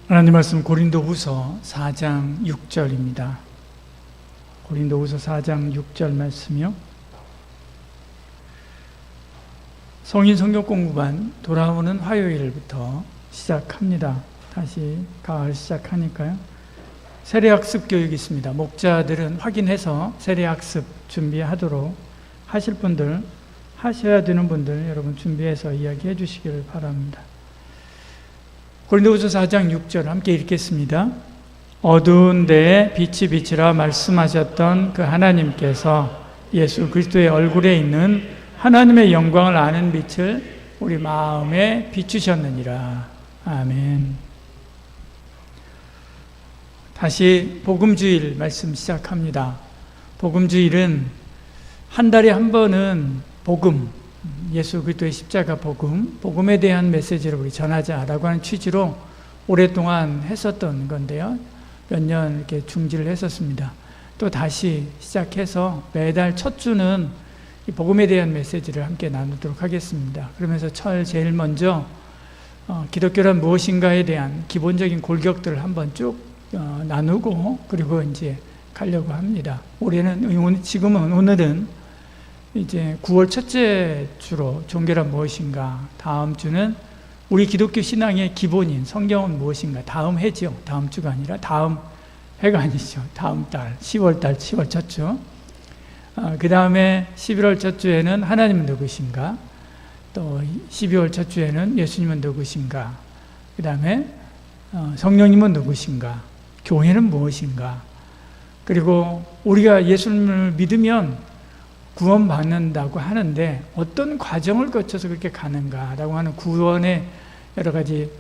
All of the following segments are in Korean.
하나님 말씀 고린도후서 4장 6절입니다. 고린도후서 4장 6절 말씀이요. 성인 성경 공부반 돌아오는 화요일부터 시작합니다. 다시 가을 시작하니까요. 세례학습 교육이 있습니다. 목자들은 확인해서 세례학습 준비하도록 하실 분들, 하셔야 되는 분들 여러분 준비해서 이야기해 주시기를 바랍니다. 고린도후서 4장 6절 함께 읽겠습니다. 어두운 데에 빛이 비치라 말씀하셨던 그 하나님께서 예수 그리스도의 얼굴에 있는 하나님의 영광을 아는 빛을 우리 마음에 비추셨느니라. 아멘. 다시 복음주일 말씀 시작합니다. 복음주일은 한 달에 한 번은 복음, 예수 그리스도의 십자가 복음에 대한 메시지를 우리 전하자라고 하는 취지로 오랫동안 했었던 건데요. 몇 년 이렇게 중지를 했었습니다. 또 다시 시작해서 매달 첫 주는 이 복음에 대한 메시지를 함께 나누도록 하겠습니다. 그러면서 제일 먼저 기독교란 무엇인가에 대한 기본적인 골격들을 한번 쭉 나누고 그리고 이제 가려고 합니다. 오늘은 이제 9월 첫째 주로 종교란 무엇인가, 다음 주는 우리 기독교 신앙의 기본인 성경은 무엇인가, 다음 해죠. 다음 주가 아니라 다음 해가 아니죠. 다음 달 10월 첫 주. 그 다음에 11월 첫 주에는 하나님은 누구신가, 또 12월 첫 주에는 예수님은 누구신가, 그 다음에 성령님은 누구신가, 교회는 무엇인가, 그리고 우리가 예수님을 믿으면 구원받는다고 하는데 어떤 과정을 거쳐서 그렇게 가는가라고 하는 구원의 여러 가지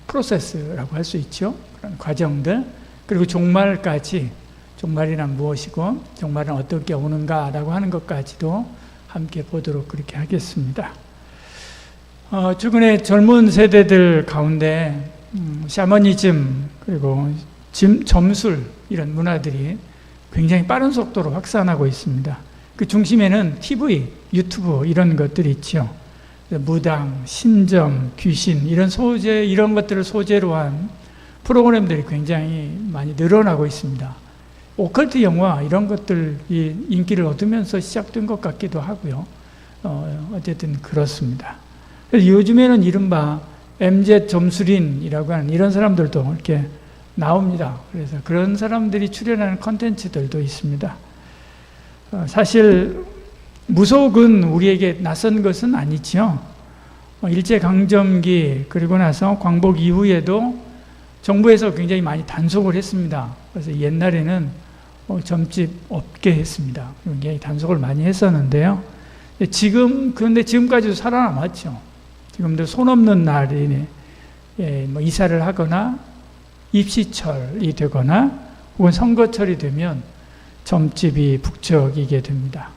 프로세스라고 할 수 있죠. 그런 과정들, 그리고 종말까지, 종말이란 무엇이고 종말은 어떻게 오는가라고 하는 것까지도 함께 보도록 그렇게 하겠습니다. 최근에 젊은 세대들 가운데 샤머니즘 그리고 점술 이런 문화들이 굉장히 빠른 속도로 확산하고 있습니다. 그 중심에는 TV, 유튜브 이런 것들이 있죠. 무당, 신점, 귀신 이런 것들을 소재로 한 프로그램들이 굉장히 많이 늘어나고 있습니다. 오컬트 영화 이런 것들이 인기를 얻으면서 시작된 것 같기도 하고요. 어쨌든 그렇습니다. 그래서 요즘에는 이른바 MZ 점술인이라고 하는 이런 사람들도 이렇게 나옵니다. 그래서 그런 사람들이 출연하는 컨텐츠들도 있습니다. 사실 무속은 우리에게 낯선 것은 아니죠. 일제강점기 그리고 나서 광복 이후에도 정부에서 굉장히 많이 단속을 했습니다. 그래서 옛날에는 점집 없게 했습니다. 굉장히 단속을 많이 했었는데요. 그런데 지금까지도 살아남았죠. 지금도 손 없는 날이 이사를 하거나 입시철이 되거나 혹은 선거철이 되면 점집이 북적이게 됩니다.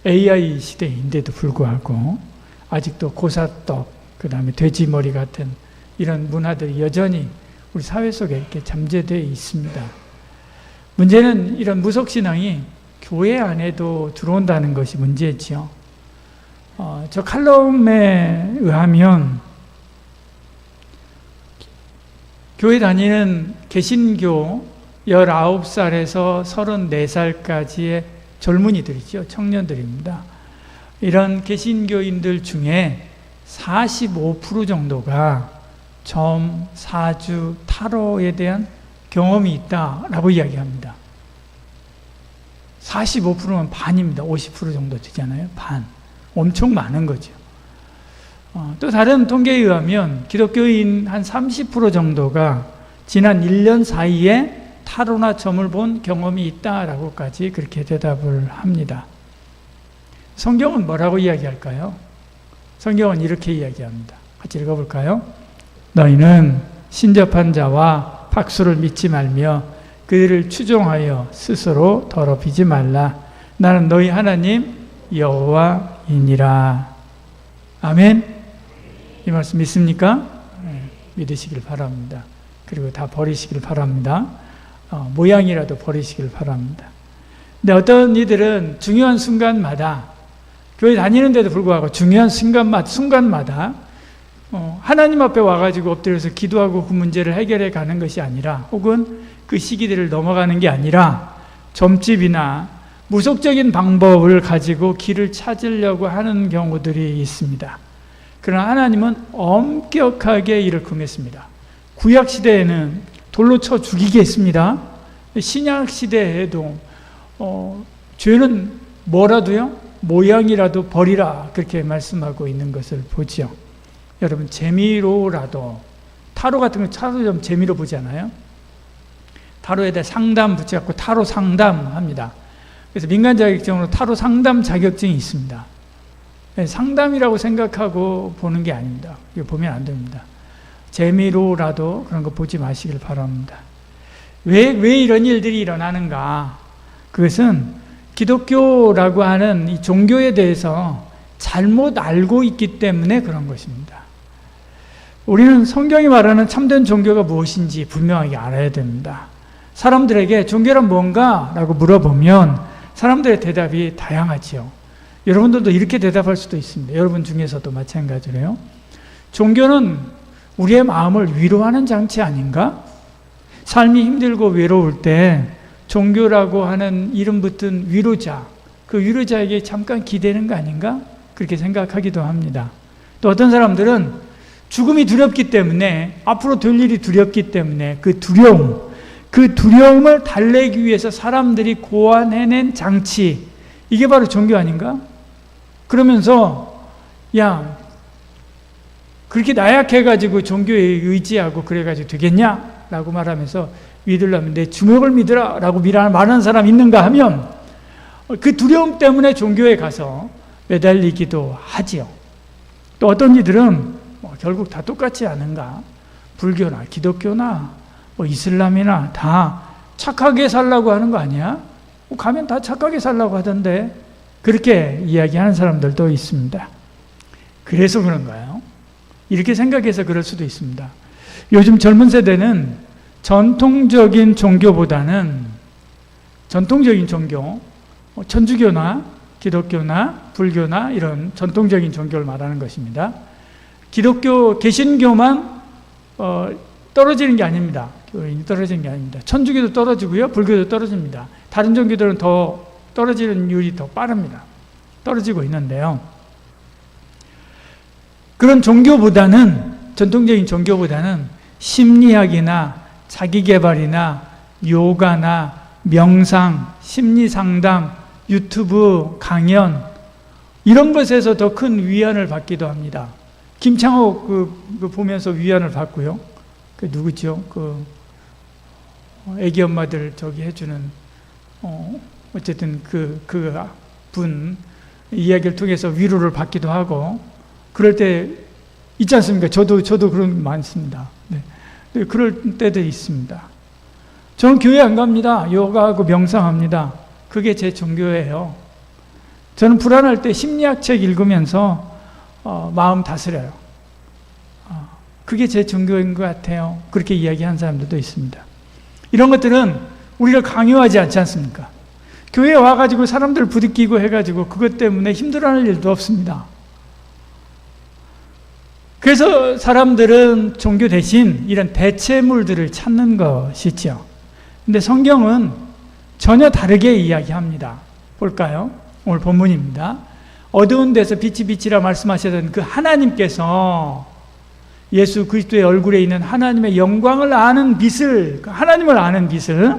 AI 시대인데도 불구하고 아직도 고사떡, 그 다음에 돼지머리 같은 이런 문화들이 여전히 우리 사회 속에 이렇게 잠재되어 있습니다. 문제는 이런 무속신앙이 교회 안에도 들어온다는 것이 문제지요. 저 칼럼에 의하면 교회 다니는 개신교 19살에서 34살까지의 젊은이들이죠. 청년들입니다. 이런 개신교인들 중에 45% 정도가 점, 사주, 타로에 대한 경험이 있다라고 이야기합니다. 45%면 반입니다. 50% 정도 되잖아요. 반. 엄청 많은 거죠. 또 다른 통계에 의하면 기독교인 한 30% 정도가 지난 1년 사이에 타로나 점을 본 경험이 있다라고까지 그렇게 대답을 합니다. 성경은 뭐라고 이야기할까요? 성경은 이렇게 이야기합니다. 같이 읽어볼까요? 너희는 신접한 자와 박수를 믿지 말며 그들을 추종하여 스스로 더럽히지 말라. 나는 너희 하나님 여호와이니라. 아멘. 이 말씀 믿습니까? 네, 믿으시길 바랍니다. 그리고 다 버리시길 바랍니다. 모양이라도 버리시길 바랍니다. 근데 어떤 이들은 중요한 순간마다 교회 다니는데도 불구하고 중요한 순간마다 하나님 앞에 와가지고 엎드려서 기도하고 그 문제를 해결해 가는 것이 아니라, 혹은 그 시기들을 넘어가는 게 아니라 점집이나 무속적인 방법을 가지고 길을 찾으려고 하는 경우들이 있습니다. 그러나 하나님은 엄격하게 이를 금했습니다. 구약 시대에는 돌로 쳐 죽이게 했습니다. 신약 시대에도 죄는 뭐라도요? 모양이라도 버리라, 그렇게 말씀하고 있는 것을 보죠. 여러분, 재미로라도, 타로 같은 거 차도 좀 재미로 보잖아요. 타로에다 상담 붙여갖고 타로 상담합니다. 그래서 민간 자격증으로 타로 상담 자격증이 있습니다. 상담이라고 생각하고 보는 게 아닙니다. 이거 보면 안 됩니다. 재미로라도 그런 거 보지 마시길 바랍니다. 왜 이런 일들이 일어나는가? 그것은 기독교라고 하는 이 종교에 대해서 잘못 알고 있기 때문에 그런 것입니다. 우리는 성경이 말하는 참된 종교가 무엇인지 분명하게 알아야 됩니다. 사람들에게 종교란 뭔가? 라고 물어보면 사람들의 대답이 다양하지요. 여러분들도 이렇게 대답할 수도 있습니다. 여러분 중에서도 마찬가지로요. 종교는 우리의 마음을 위로하는 장치 아닌가? 삶이 힘들고 외로울 때 종교라고 하는 이름 붙은 위로자, 그 위로자에게 잠깐 기대는 거 아닌가? 그렇게 생각하기도 합니다. 또 어떤 사람들은 죽음이 두렵기 때문에, 앞으로 될 일이 두렵기 때문에 그 두려움을 달래기 위해서 사람들이 고안해낸 장치, 이게 바로 종교 아닌가? 그러면서 야, 그렇게 나약해가지고 종교에 의지하고 그래가지고 되겠냐? 라고 말하면서 믿으려면 내 주먹을 믿으라 라고 말하는 사람 있는가 하면 그 두려움 때문에 종교에 가서 매달리기도 하지요. 또 어떤 이들은 결국 다 똑같지 않은가? 불교나 기독교나 이슬람이나 다 착하게 살라고 하는 거 아니야? 가면 다 착하게 살라고 하던데, 그렇게 이야기하는 사람들도 있습니다. 그래서 그런가요? 이렇게 생각해서 그럴 수도 있습니다. 요즘 젊은 세대는 전통적인 종교보다는, 전통적인 종교, 천주교나 기독교나 불교나 이런 전통적인 종교를 말하는 것입니다. 기독교, 개신교만 떨어지는 게 아닙니다. 교인이 떨어지는 게 아닙니다. 천주교도 떨어지고요, 불교도 떨어집니다. 다른 종교들은 더 떨어지는 율이 더 빠릅니다. 떨어지고 있는데요. 그런 종교보다는, 전통적인 종교보다는 심리학이나 자기개발이나 요가나 명상, 심리상담, 유튜브 강연, 이런 것에서 더 큰 위안을 받기도 합니다. 김창호 그 보면서 위안을 받고요. 그 누구죠? 애기 엄마들 저기 해주는, 어쨌든 그 분 이야기를 통해서 위로를 받기도 하고, 그럴 때 있지 않습니까? 저도 그런 게 많습니다. 네. 그럴 때도 있습니다. 저는 교회 안 갑니다. 요가하고 명상합니다. 그게 제 종교예요. 저는 불안할 때 심리학 책 읽으면서 마음 다스려요. 그게 제 종교인 것 같아요. 그렇게 이야기하는 사람들도 있습니다. 이런 것들은 우리를 강요하지 않지 않습니까? 교회에 와가지고 사람들 부딪히고 해가지고 그것 때문에 힘들어하는 일도 없습니다. 그래서 사람들은 종교 대신 이런 대체물들을 찾는 것이죠. 근데 성경은 전혀 다르게 이야기합니다. 볼까요? 오늘 본문입니다. 어두운 데서 빛이라 말씀하셨던 그 하나님께서 예수 그리스도의 얼굴에 있는 하나님의 영광을 아는 빛을, 하나님을 아는 빛을,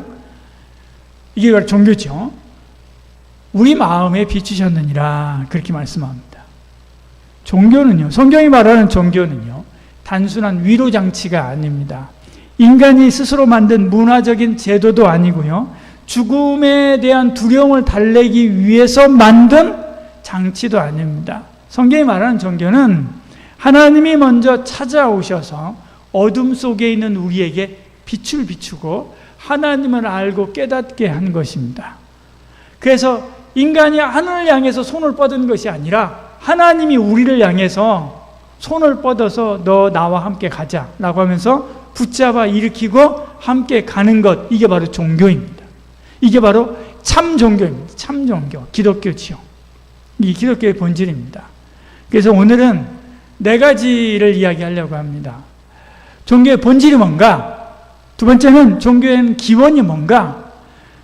이게 바로 종교죠. 우리 마음에 비추셨느니라, 그렇게 말씀합니다. 종교는요, 성경이 말하는 종교는요, 단순한 위로장치가 아닙니다. 인간이 스스로 만든 문화적인 제도도 아니고요, 죽음에 대한 두려움을 달래기 위해서 만든 장치도 아닙니다. 성경이 말하는 종교는 하나님이 먼저 찾아오셔서 어둠 속에 있는 우리에게 빛을 비추고 하나님을 알고 깨닫게 한 것입니다. 그래서 인간이 하늘을 향해서 손을 뻗은 것이 아니라 하나님이 우리를 향해서 손을 뻗어서 너 나와 함께 가자 라고 하면서 붙잡아 일으키고 함께 가는 것, 이게 바로 종교입니다. 이게 바로 참 종교입니다. 참 종교, 기독교지요. 이 기독교의 본질입니다. 그래서 오늘은 네 가지를 이야기하려고 합니다. 종교의 본질이 뭔가? 두 번째는 종교의 기원이 뭔가?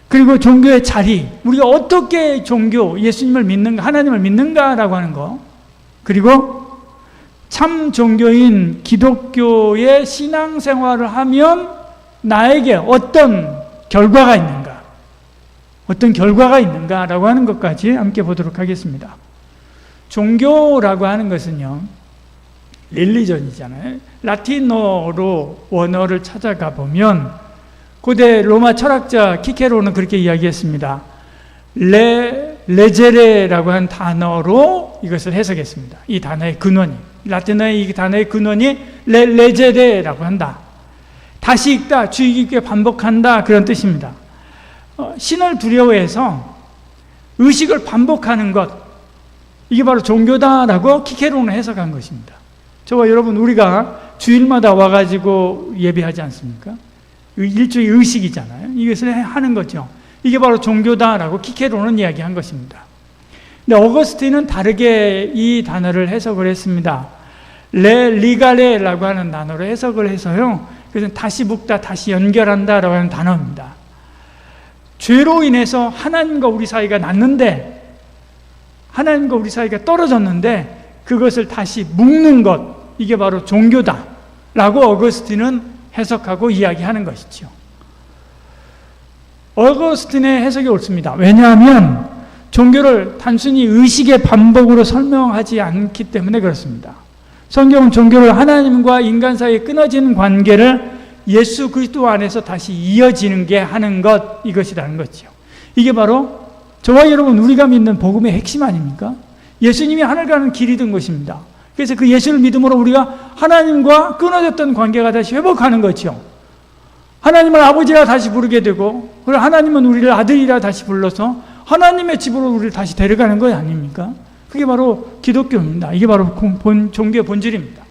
그리고 종교의 자리, 우리가 어떻게 종교, 예수님을 믿는가, 하나님을 믿는가라고 하는 거. 그리고 참 종교인 기독교의 신앙생활을 하면 나에게 어떤 결과가 있는가, 어떤 결과가 있는가라고 하는 것까지 함께 보도록 하겠습니다. 종교라고 하는 것은요, 릴리전이잖아요. 라틴어로 원어를 찾아가 보면 고대 로마 철학자 키케로는 그렇게 이야기했습니다. 레제레라고 한 단어로 이것을 해석했습니다. 이 단어의 근원이, 라틴어의 이 단어의 근원이 레제레라고 한다. 다시 읽다, 주의 깊게 반복한다, 그런 뜻입니다. 신을 두려워해서 의식을 반복하는 것, 이게 바로 종교다라고 키케로는 해석한 것입니다. 저와 여러분, 우리가 주일마다 와가지고 예배하지 않습니까? 일종의 의식이잖아요. 이것을 하는 거죠. 이게 바로 종교다라고 키케로는 이야기한 것입니다. 근데 어거스틴은 다르게 이 단어를 해석을 했습니다. 리가레라고 하는 단어로 해석을 해서요, 그래서 다시 묶다, 다시 연결한다라고 하는 단어입니다. 죄로 인해서 하나님과 우리 사이가 났는데, 하나님과 우리 사이가 떨어졌는데 그것을 다시 묶는 것, 이게 바로 종교다라고 어거스틴은 해석하고 이야기하는 것이죠. 어거스틴의 해석이 옳습니다. 왜냐하면 종교를 단순히 의식의 반복으로 설명하지 않기 때문에 그렇습니다. 성경은 종교를 하나님과 인간 사이에 끊어지는 관계를 예수 그리스도 안에서 다시 이어지는 게 하는 것, 이것이라는 거죠. 이게 바로 저와 여러분, 우리가 믿는 복음의 핵심 아닙니까? 예수님이 하늘 가는 길이 된 것입니다. 그래서 그 예수를 믿음으로 우리가 하나님과 끊어졌던 관계가 다시 회복하는 거죠. 하나님을 아버지라 다시 부르게 되고, 그리고 하나님은 우리를 아들이라 다시 불러서 하나님의 집으로 우리를 다시 데려가는 것 아닙니까? 그게 바로 기독교입니다. 이게 바로 종교의 본질입니다.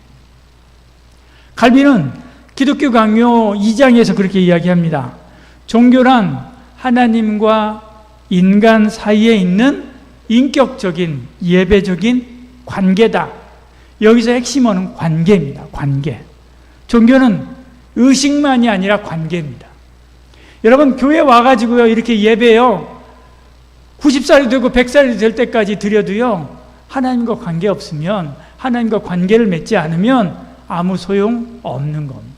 칼빈은 기독교 강요 2장에서 그렇게 이야기합니다. 종교란 하나님과 인간 사이에 있는 인격적인, 예배적인 관계다. 여기서 핵심어는 관계입니다. 관계. 종교는 의식만이 아니라 관계입니다. 여러분, 교회 와가지고요, 이렇게 예배요, 90살이 되고 100살이 될 때까지 드려도요, 하나님과 관계 없으면, 하나님과 관계를 맺지 않으면 아무 소용 없는 겁니다.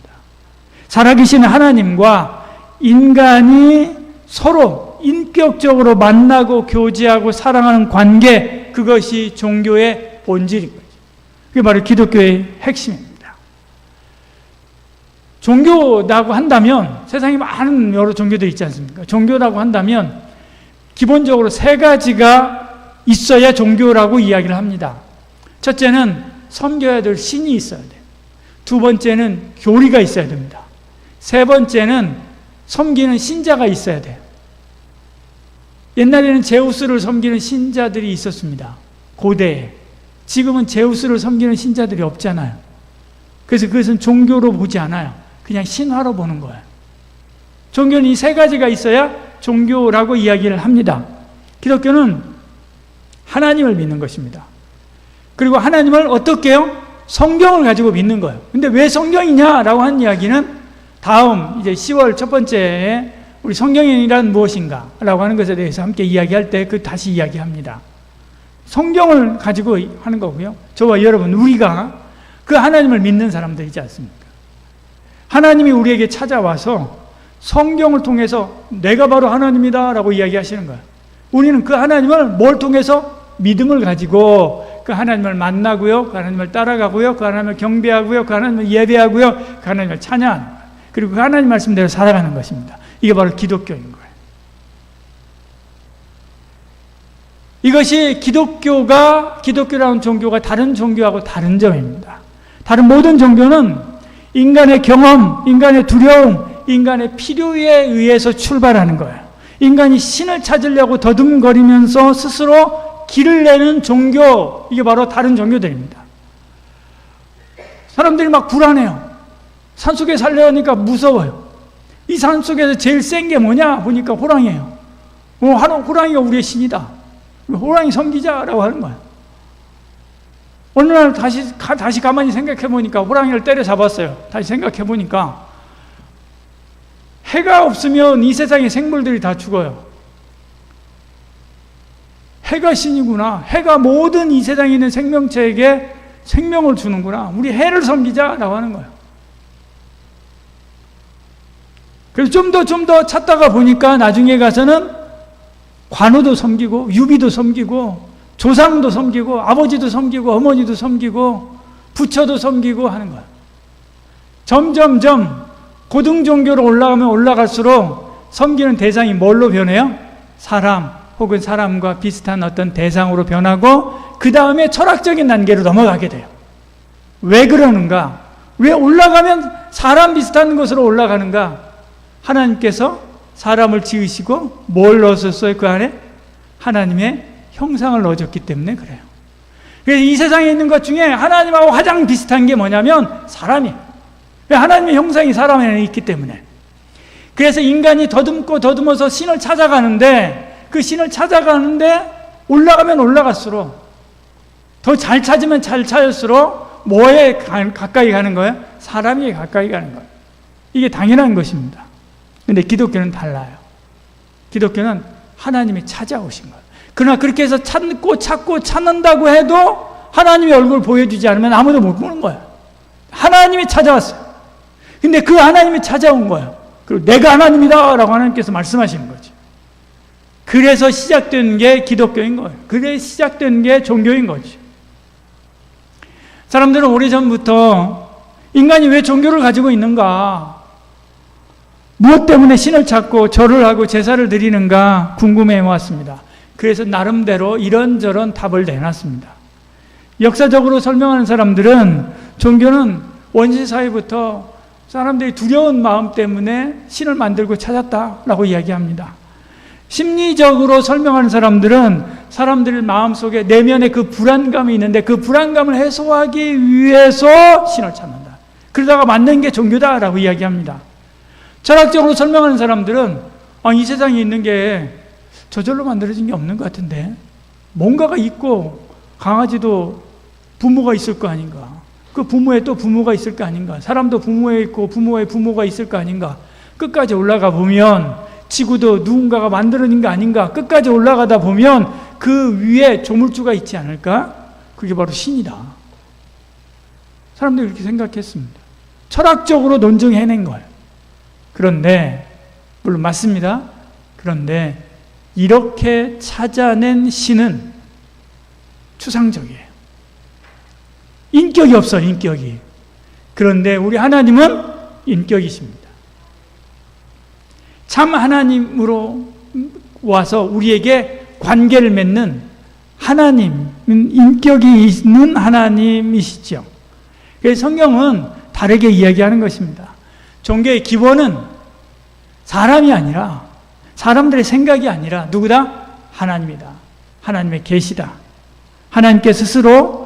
살아계신 하나님과 인간이 서로 인격적으로 만나고 교제하고 사랑하는 관계, 그것이 종교의 본질인 거죠. 그게 바로 기독교의 핵심입니다. 종교라고 한다면, 세상에 많은 여러 종교들이 있지 않습니까? 종교라고 한다면 기본적으로 세 가지가 있어야 종교라고 이야기를 합니다. 첫째는 섬겨야 될 신이 있어야 돼요. 두 번째는 교리가 있어야 됩니다. 세 번째는 섬기는 신자가 있어야 돼요. 옛날에는 제우스를 섬기는 신자들이 있었습니다. 고대에. 지금은 제우스를 섬기는 신자들이 없잖아요. 그래서 그것은 종교로 보지 않아요. 그냥 신화로 보는 거예요. 종교는 이 세 가지가 있어야 종교라고 이야기를 합니다. 기독교는 하나님을 믿는 것입니다. 그리고 하나님을 어떻게 해요? 성경을 가지고 믿는 거예요. 근데 왜 성경이냐라고 하는 이야기는 다음 이제 10월 첫 번째에 우리 성경이란 무엇인가 라고 하는 것에 대해서 함께 이야기할 때 그 다시 이야기합니다. 성경을 가지고 하는 거고요. 저와 여러분, 우리가 그 하나님을 믿는 사람들이지 않습니까? 하나님이 우리에게 찾아와서 성경을 통해서 내가 바로 하나님이다 라고 이야기하시는 거예요. 우리는 그 하나님을 뭘 통해서? 믿음을 가지고 그 하나님을 만나고요, 그 하나님을 따라가고요, 그 하나님을 경배하고요, 그 하나님을 예배하고요, 그 하나님을 찬양하는 거예요. 그리고 그 하나님 말씀대로 살아가는 것입니다. 이게 바로 기독교인 거예요. 이것이 기독교라는 종교가 다른 종교하고 다른 점입니다. 다른 모든 종교는 인간의 경험, 인간의 두려움, 인간의 필요에 의해서 출발하는 거예요. 인간이 신을 찾으려고 더듬거리면서 스스로 길을 내는 종교, 이게 바로 다른 종교들입니다. 사람들이 막 불안해요. 산속에 살려니까 무서워요. 이 산속에서 제일 센 게 뭐냐 보니까 호랑이에요. 호랑이가 우리의 신이다. 호랑이 섬기자라고 하는 거예요. 어느 날 다시 가만히 생각해 보니까 호랑이를 때려잡았어요. 다시 생각해 보니까 해가 없으면 이 세상의 생물들이 다 죽어요. 해가 신이구나. 해가 모든 이 세상에 있는 생명체에게 생명을 주는구나. 우리 해를 섬기자라고 하는 거예요. 그래서 좀 더 찾다가 보니까 나중에 가서는 관우도 섬기고 유비도 섬기고 조상도 섬기고 아버지도 섬기고 어머니도 섬기고 부처도 섬기고 하는 거예요. 점점점 고등 종교로 올라가면 올라갈수록 섬기는 대상이 뭘로 변해요? 사람 혹은 사람과 비슷한 어떤 대상으로 변하고 그 다음에 철학적인 단계로 넘어가게 돼요. 왜 그러는가? 왜 올라가면 사람 비슷한 것으로 올라가는가? 하나님께서 사람을 지으시고 뭘 넣으셨어요? 그 안에? 하나님의 형상을 넣어줬기 때문에 그래요. 그래서 이 세상에 있는 것 중에 하나님하고 가장 비슷한 게 뭐냐면 사람이에요. 하나님의 형상이 사람 안에 있기 때문에. 그래서 인간이 더듬어서 신을 찾아가는데 그 신을 찾아가는데 올라가면 올라갈수록 더 잘 찾으면 잘 찾을수록 뭐에 가까이 가는 거예요? 사람이 가까이 가는 거예요. 이게 당연한 것입니다. 근데 기독교는 달라요. 기독교는 하나님이 찾아오신 거예요. 그러나 그렇게 해서 찾고 찾는다고 해도 하나님의 얼굴을 보여주지 않으면 아무도 못 보는 거예요. 하나님이 찾아왔어요. 근데 그 하나님이 찾아온 거예요. 그리고 내가 하나님이다 라고 하나님께서 말씀하시는 거죠. 그래서 시작된 게 기독교인 거예요. 그래서 시작된 게 종교인 거죠. 사람들은 오래전부터 인간이 왜 종교를 가지고 있는가, 무엇 때문에 신을 찾고 절을 하고 제사를 드리는가 궁금해 왔습니다. 그래서 나름대로 이런저런 답을 내놨습니다. 역사적으로 설명하는 사람들은 종교는 원시사회부터 사람들이 두려운 마음 때문에 신을 만들고 찾았다라고 이야기합니다. 심리적으로 설명하는 사람들은 사람들 마음속에 내면에 그 불안감이 있는데 그 불안감을 해소하기 위해서 신을 찾는다. 그러다가 만든 게 종교다라고 이야기합니다. 철학적으로 설명하는 사람들은 이 세상에 있는 게 저절로 만들어진 게 없는 것 같은데 뭔가가 있고 강아지도 부모가 있을 거 아닌가, 그 부모에 또 부모가 있을 거 아닌가, 사람도 부모에 있고 부모에 부모가 있을 거 아닌가, 끝까지 올라가 보면 지구도 누군가가 만들어진 거 아닌가, 끝까지 올라가다 보면 그 위에 조물주가 있지 않을까? 그게 바로 신이다. 사람들이 그렇게 생각했습니다. 철학적으로 논증해낸 거예요. 그런데 물론 맞습니다. 그런데 이렇게 찾아낸 신은 추상적이에요. 인격이 없어요. 인격이. 그런데 우리 하나님은 인격이십니다. 참 하나님으로 와서 우리에게 관계를 맺는 하나님은 인격이 있는 하나님이시죠. 그래서 성경은 다르게 이야기하는 것입니다. 종교의 기본은 사람이 아니라, 사람들의 생각이 아니라 누구다? 하나님이다. 하나님의 계시다. 하나님께 스스로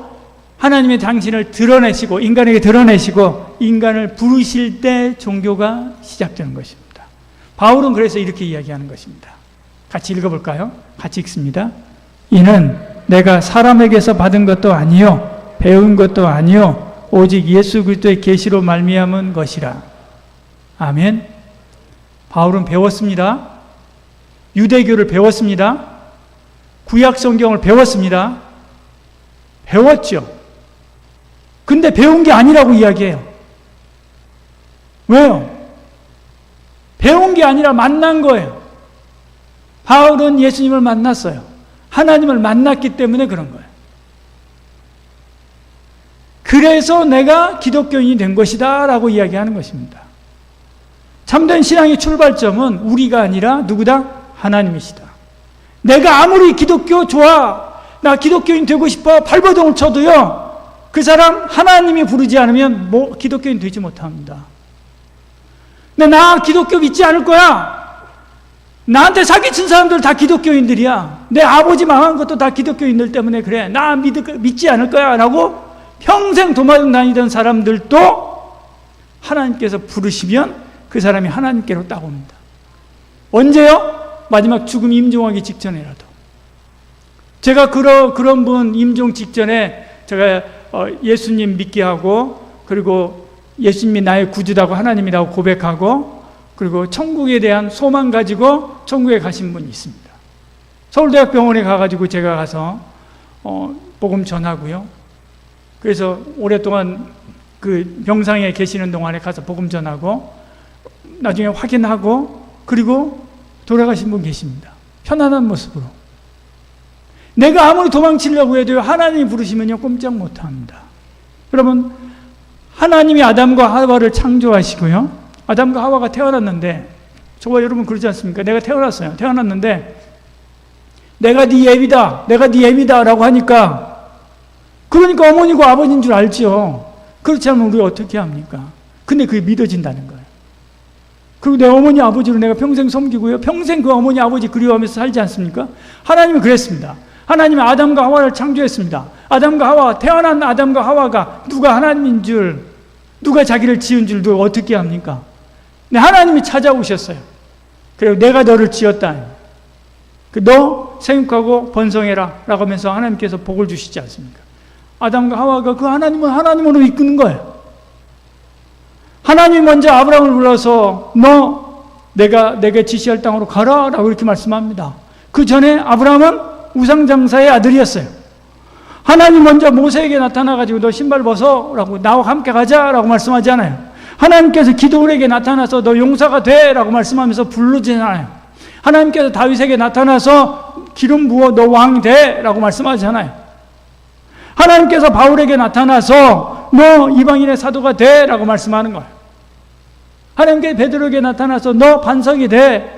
하나님의 당신을 드러내시고 인간에게 드러내시고 인간을 부르실 때 종교가 시작되는 것입니다. 바울은 그래서 이렇게 이야기하는 것입니다. 같이 읽어볼까요? 같이 읽습니다. 이는 내가 사람에게서 받은 것도 아니요 배운 것도 아니요 오직 예수 그리스도의 계시로 말미암은 것이라. 아멘. 바울은 배웠습니다. 유대교를 배웠습니다. 구약 성경을 배웠습니다. 배웠죠. 근데 배운 게 아니라고 이야기해요. 왜요? 배운 게 아니라 만난 거예요. 바울은 예수님을 만났어요. 하나님을 만났기 때문에 그런 거예요. 그래서 내가 기독교인이 된 것이다 라고 이야기하는 것입니다. 참된 신앙의 출발점은 우리가 아니라 누구다? 하나님이시다. 내가 아무리 기독교 좋아, 나 기독교인 되고 싶어 발버둥을 쳐도요, 그 사람 하나님이 부르지 않으면 기독교인 되지 못합니다. 근데 나 기독교 믿지 않을 거야. 나한테 사기친 사람들 다 기독교인들이야. 내 아버지 망한 것도 다 기독교인들 때문에 그래. 나 믿지 않을 거야 라고 평생 도마등 다니던 사람들도 하나님께서 부르시면 그 사람이 하나님께로 딱 옵니다. 언제요? 마지막 죽음 임종하기 직전이라도. 제가 그런 분 임종 직전에 제가 예수님 믿게 하고, 그리고 예수님이 나의 구주다고 하나님이라고 고백하고, 그리고 천국에 대한 소망 가지고 천국에 가신 분이 있습니다. 서울대학병원에 가가지고 제가 가서 복음 전하고요. 그래서 오랫동안 그 병상에 계시는 동안에 가서 복음 전하고, 나중에 확인하고, 그리고 돌아가신 분 계십니다. 편안한 모습으로. 내가 아무리 도망치려고 해도 하나님이 부르시면요 꼼짝 못합니다. 여러분, 하나님이 아담과 하와를 창조하시고요, 아담과 하와가 태어났는데, 저와 여러분 그러지 않습니까? 내가 태어났어요. 태어났는데 내가 네 애비다, 내가 네 애미다 라고 하니까, 그러니까 어머니고 아버지인 줄 알죠. 그렇지 않으면 우리가 어떻게 합니까? 근데 그게 믿어진다는 거예요. 그리고 내 어머니 아버지를 내가 평생 섬기고요, 평생 그 어머니 아버지 그리워하면서 살지 않습니까? 하나님은 그랬습니다. 하나님은 아담과 하와를 창조했습니다. 아담과 하와, 태어난 아담과 하와가 누가 하나님인 줄, 누가 자기를 지은 줄 누가 어떻게 합니까? 네, 하나님이 찾아오셨어요. 그리고 내가 너를 지었다. 너 생육하고 번성해라 라고 하면서 하나님께서 복을 주시지 않습니까? 아담과 하와가 그 하나님은 하나님으로 이끄는 거예요. 하나님이 먼저 아브라함을 불러서 너 내가 지시할 땅으로 가라 라고 이렇게 말씀합니다. 그 전에 아브라함은 우상장사의 아들이었어요. 하나님 먼저 모세에게 나타나가지고 너 신발 벗어 라고, 나와 함께 가자 라고 말씀하지 않아요. 하나님께서 기드온에게 나타나서 너 용사가 돼 라고 말씀하면서 부르지 않아요. 하나님께서 다윗에게 나타나서 기름 부어 너 왕이 돼 라고 말씀하지 않아요. 하나님께서 바울에게 나타나서 너 이방인의 사도가 돼 라고 말씀하는 거예요. 하나님께서 베드로에게 나타나서 너 반석이 돼.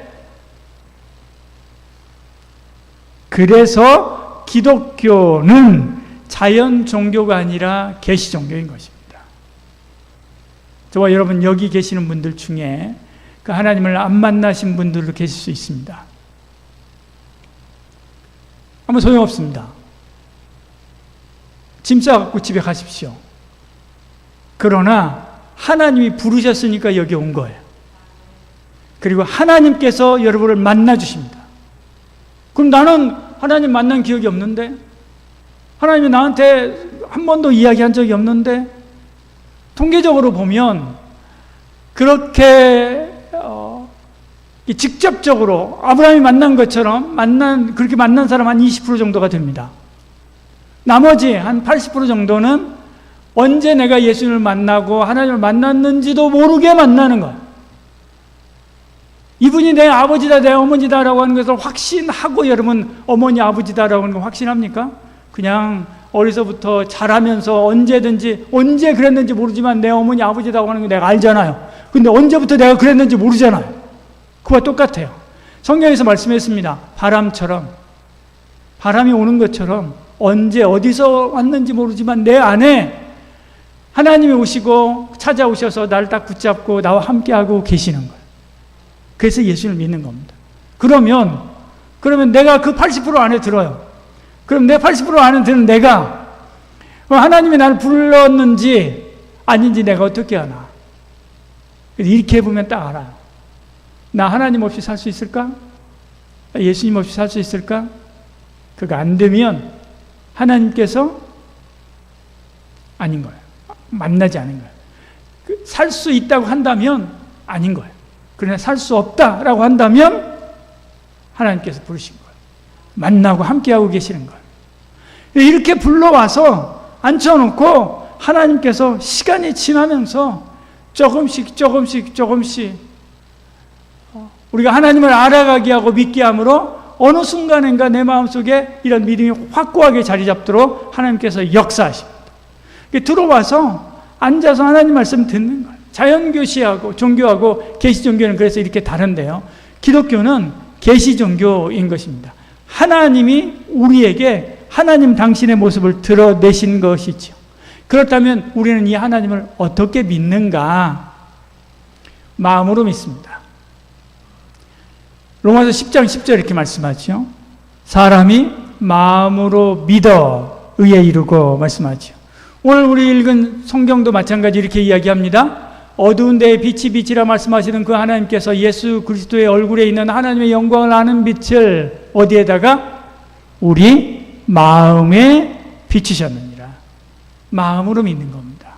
그래서 기독교는 자연 종교가 아니라 계시 종교인 것입니다. 저와 여러분 여기 계시는 분들 중에 그 하나님을 안 만나신 분들도 계실 수 있습니다. 아무 소용없습니다. 짐 싸갖고 집에 가십시오. 그러나 하나님이 부르셨으니까 여기 온 거예요. 그리고 하나님께서 여러분을 만나주십니다. 그럼 나는 하나님 만난 기억이 없는데, 하나님이 나한테 한 번도 이야기한 적이 없는데, 통계적으로 보면 그렇게 직접적으로 아브라함이 만난 것처럼 그렇게 만난 사람 한 20% 정도가 됩니다. 나머지 한 80% 정도는 언제 내가 예수님을 만나고 하나님을 만났는지도 모르게 만나는 거예요. 이분이 내 아버지다, 내 어머니다라고 하는 것을 확신하고 여러분 어머니 아버지다라고 하는 거 확신합니까? 그냥 어려서부터 자라면서 언제든지 언제 그랬는지 모르지만 내 어머니 아버지라고 하는 거 내가 알잖아요. 근데 언제부터 내가 그랬는지 모르잖아요. 그와 똑같아요. 성경에서 말씀했습니다. 바람처럼, 바람이 오는 것처럼 언제 어디서 왔는지 모르지만 내 안에 하나님이 오시고 찾아오셔서 나를 딱 붙잡고 나와 함께하고 계시는 거예요. 그래서 예수를 믿는 겁니다. 그러면 내가 그 80% 안에 들어요. 그럼 내 80% 안에 드는 내가 하나님이 나를 불렀는지 아닌지 내가 어떻게 아나? 이렇게 해보면 딱 알아요. 나 하나님 없이 살 수 있을까? 예수님 없이 살 수 있을까? 그거 안 되면 하나님께서 아닌 거예요. 만나지 않은 거예요. 살 수 있다고 한다면 아닌 거예요. 그러나 살 수 없다라고 한다면 하나님께서 부르신 거예요. 만나고 함께하고 계시는 거예요. 이렇게 불러와서 앉혀놓고 하나님께서 시간이 지나면서 조금씩 우리가 하나님을 알아가게 하고 믿게 함으로 어느 순간인가 내 마음속에 이런 믿음이 확고하게 자리 잡도록 하나님께서 역사하십니다. 들어와서 앉아서 하나님 말씀 듣는 거예요. 자연교시하고 종교하고 계시종교는 그래서 이렇게 다른데요. 기독교는 계시종교인 것입니다. 하나님이 우리에게 하나님 당신의 모습을 드러내신 것이죠. 그렇다면 우리는 이 하나님을 어떻게 믿는가? 마음으로 믿습니다. 로마서 10장 10절 이렇게 말씀하죠. 사람이 마음으로 믿어 의에 이르고 말씀하죠. 오늘 우리 읽은 성경도 마찬가지 이렇게 이야기합니다. 어두운 데에 빛이 빛이라 말씀하시는 그 하나님께서 예수 그리스도의 얼굴에 있는 하나님의 영광을 아는 빛을 어디에다가? 우리 마음에 비추셨느니라. 마음으로 믿는 겁니다.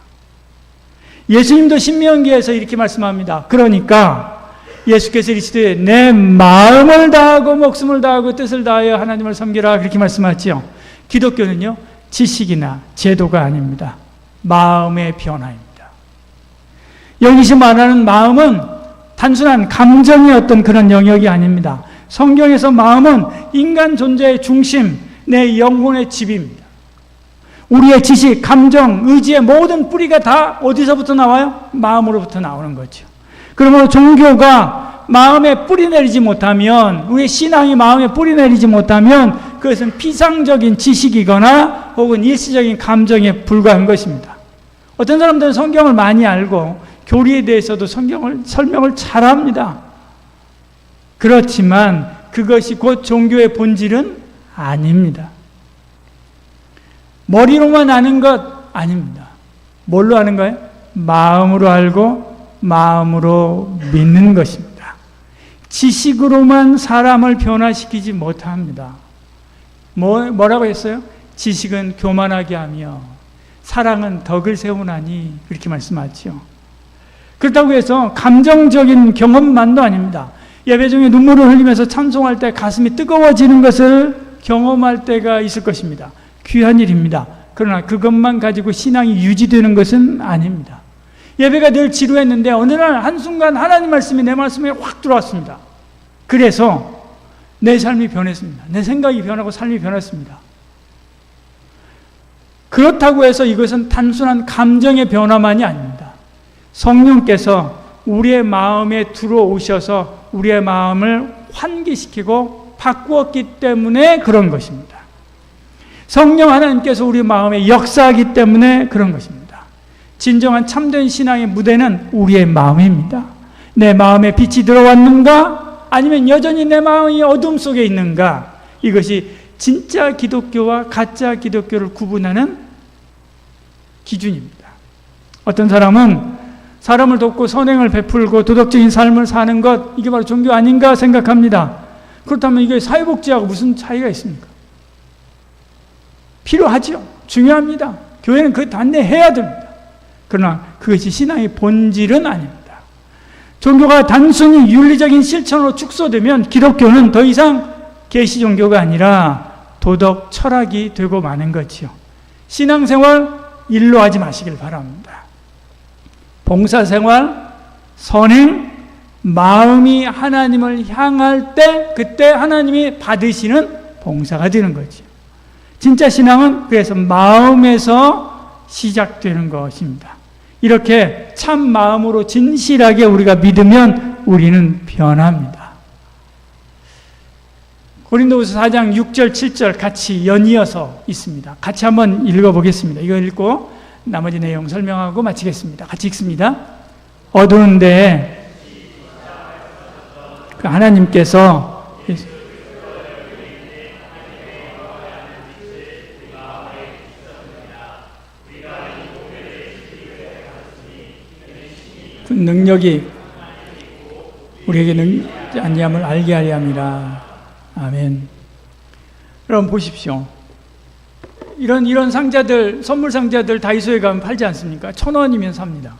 예수님도 신명기에서 이렇게 말씀합니다. 그러니까 예수께서 이르시되 내 마음을 다하고 목숨을 다하고 뜻을 다하여 하나님을 섬기라 그렇게 말씀하지요. 기독교는요, 지식이나 제도가 아닙니다. 마음의 변화입니다. 여기서 말하는 마음은 단순한 감정의 어떤 그런 영역이 아닙니다. 성경에서 마음은 인간 존재의 중심, 내 영혼의 집입니다. 우리의 지식, 감정, 의지의 모든 뿌리가 다 어디서부터 나와요? 마음으로부터 나오는 거죠. 그러므로 종교가 마음에 뿌리 내리지 못하면, 우리의 신앙이 마음에 뿌리 내리지 못하면 그것은 피상적인 지식이거나 혹은 일시적인 감정에 불과한 것입니다. 어떤 사람들은 성경을 많이 알고 교리에 대해서도 설명을 잘합니다. 그렇지만 그것이 곧 종교의 본질은 아닙니다. 머리로만 아는 것 아닙니다. 뭘로 아는 거예요? 마음으로 알고 마음으로 믿는 것입니다. 지식으로만 사람을 변화시키지 못합니다. 뭐라고 했어요? 지식은 교만하게 하며 사랑은 덕을 세우나니 그렇게 말씀하죠. 그렇다고 해서 감정적인 경험만도 아닙니다. 예배 중에 눈물을 흘리면서 찬송할 때 가슴이 뜨거워지는 것을 경험할 때가 있을 것입니다. 귀한 일입니다. 그러나 그것만 가지고 신앙이 유지되는 것은 아닙니다. 예배가 늘 지루했는데 어느 날 한순간 하나님 말씀이 내 말씀에 확 들어왔습니다. 그래서 내 삶이 변했습니다. 내 생각이 변하고 삶이 변했습니다. 그렇다고 해서 이것은 단순한 감정의 변화만이 아닙니다. 성령께서 우리의 마음에 들어오셔서 우리의 마음을 환기시키고 바꾸었기 때문에 그런 것입니다. 성령 하나님께서 우리 마음에 역사하기 때문에 그런 것입니다. 진정한 참된 신앙의 무대는 우리의 마음입니다. 내 마음에 빛이 들어왔는가? 아니면 여전히 내 마음이 어둠 속에 있는가? 이것이 진짜 기독교와 가짜 기독교를 구분하는 기준입니다. 어떤 사람은 사람을 돕고 선행을 베풀고 도덕적인 삶을 사는 것, 이게 바로 종교 아닌가 생각합니다. 그렇다면 이게 사회복지하고 무슨 차이가 있습니까? 필요하죠. 중요합니다. 교회는 그 단대해야 됩니다. 그러나 그것이 신앙의 본질은 아닙니다. 종교가 단순히 윤리적인 실천으로 축소되면 기독교는 더 이상 계시 종교가 아니라 도덕 철학이 되고 마는 거지요. 신앙생활 일로 하지 마시길 바랍니다. 봉사생활, 선행, 마음이 하나님을 향할 때 그때 하나님이 받으시는 봉사가 되는 거죠. 진짜 신앙은 그래서 마음에서 시작되는 것입니다. 이렇게 참 마음으로 진실하게 우리가 믿으면 우리는 변합니다. 고린도후서 4장 6절 7절 같이 연이어서 있습니다. 같이 한번 읽어보겠습니다. 이거 읽고 나머지 내용 설명하고 마치겠습니다. 같이 읽습니다. 어두운데 그 하나님께서 그 능력이 우리에게 능지 아니함을 알게 하려 함이라. 아멘. 여러분 보십시오. 이런 상자들, 선물 상자들 다이소에 가면 팔지 않습니까? 1,000원이면 삽니다.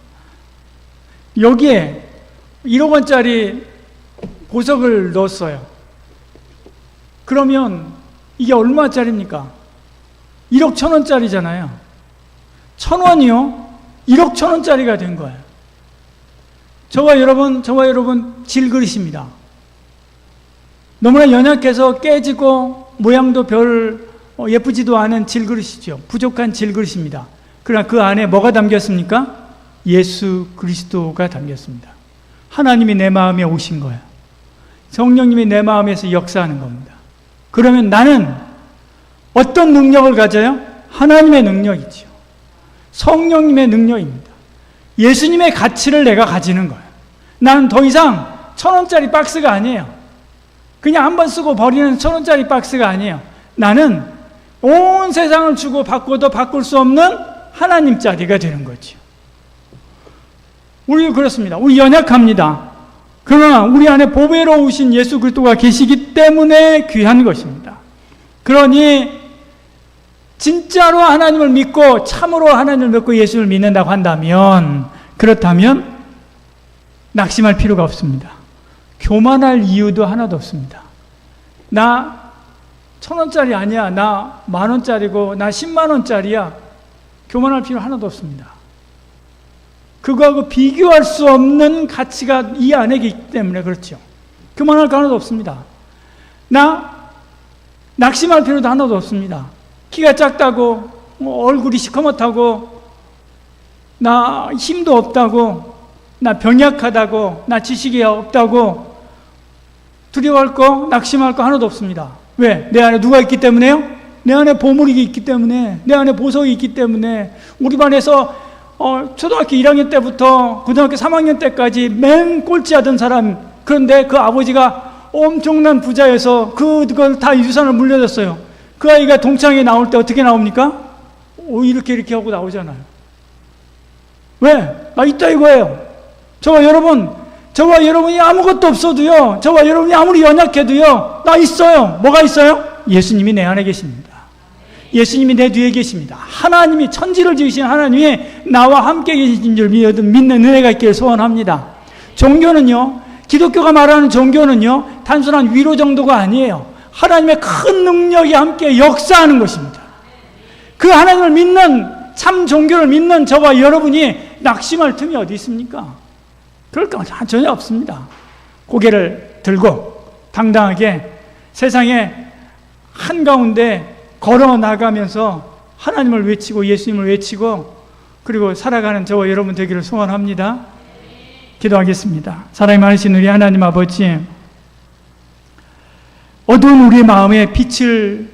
여기에 1억 원짜리 보석을 넣었어요. 그러면 이게 얼마짜리입니까? 1억 1,000원짜리잖아요. 1,000원이요? 1억 1,000원짜리가 된 거예요. 저와 여러분 질그릇입니다. 너무나 연약해서 깨지고 모양도 별 예쁘지도 않은 질그릇이죠. 부족한 질그릇입니다. 그러나 그 안에 뭐가 담겼습니까? 예수 그리스도가 담겼습니다. 하나님이 내 마음에 오신 거예요. 성령님이 내 마음에서 역사하는 겁니다. 그러면 나는 어떤 능력을 가져요? 하나님의 능력이죠. 성령님의 능력입니다. 예수님의 가치를 내가 가지는 거예요. 나는 더 이상 1,000원짜리 박스가 아니에요. 그냥 한번 쓰고 버리는 1,000원짜리 박스가 아니에요. 나는 온 세상을 주고 바꿔도 바꿀 수 없는 하나님짜리가 되는 거죠. 우리 그렇습니다. 우리 연약합니다. 그러나 우리 안에 보배로우신 예수 그리스도가 계시기 때문에 귀한 것입니다. 그러니 진짜로 하나님을 믿고 참으로 하나님을 믿고 예수를 믿는다고 한다면, 그렇다면 낙심할 필요가 없습니다. 교만할 이유도 하나도 없습니다. 나 1,000원짜리 아니야. 나 10,000원짜리고 나 100,000원짜리야. 교만할 필요 하나도 없습니다. 그거하고 비교할 수 없는 가치가 이 안에 있기 때문에 그렇죠. 교만할 거 하나도 없습니다. 나 낙심할 필요도 하나도 없습니다. 키가 작다고, 얼굴이 시커멓다고, 나 힘도 없다고, 나 병약하다고, 나 지식이 없다고 두려워할 거, 낙심할 거 하나도 없습니다. 왜? 내 안에 누가 있기 때문에요? 내 안에 보물이 있기 때문에, 내 안에 보석이 있기 때문에. 우리 반에서 초등학교 1학년 때부터 고등학교 3학년 때까지 맨 꼴찌하던 사람, 그런데 그 아버지가 엄청난 부자여서 그걸 다 유산을 물려줬어요. 그 아이가 동창회 나올 때 어떻게 나옵니까? 이렇게 하고 나오잖아요. 왜? 나 있다 이거예요. 저와 여러분이 아무것도 없어도요, 저와 여러분이 아무리 연약해도요, 나 있어요. 뭐가 있어요? 예수님이 내 안에 계십니다. 예수님이 내 뒤에 계십니다. 하나님이, 천지를 지으신 하나님이 나와 함께 계신 줄 믿는 은혜가 있기를 소원합니다. 종교는요, 기독교가 말하는 종교는요, 단순한 위로 정도가 아니에요. 하나님의 큰 능력이 함께 역사하는 것입니다. 그 하나님을 믿는, 참 종교를 믿는 저와 여러분이 낙심할 틈이 어디 있습니까? 그럴 거 전혀 없습니다. 고개를 들고 당당하게 세상의 한가운데 걸어 나가면서 하나님을 외치고 예수님을 외치고 그리고 살아가는 저와 여러분 되기를 소원합니다. 기도하겠습니다. 사랑이 많으신 우리 하나님 아버지, 어두운 우리의 마음에 빛을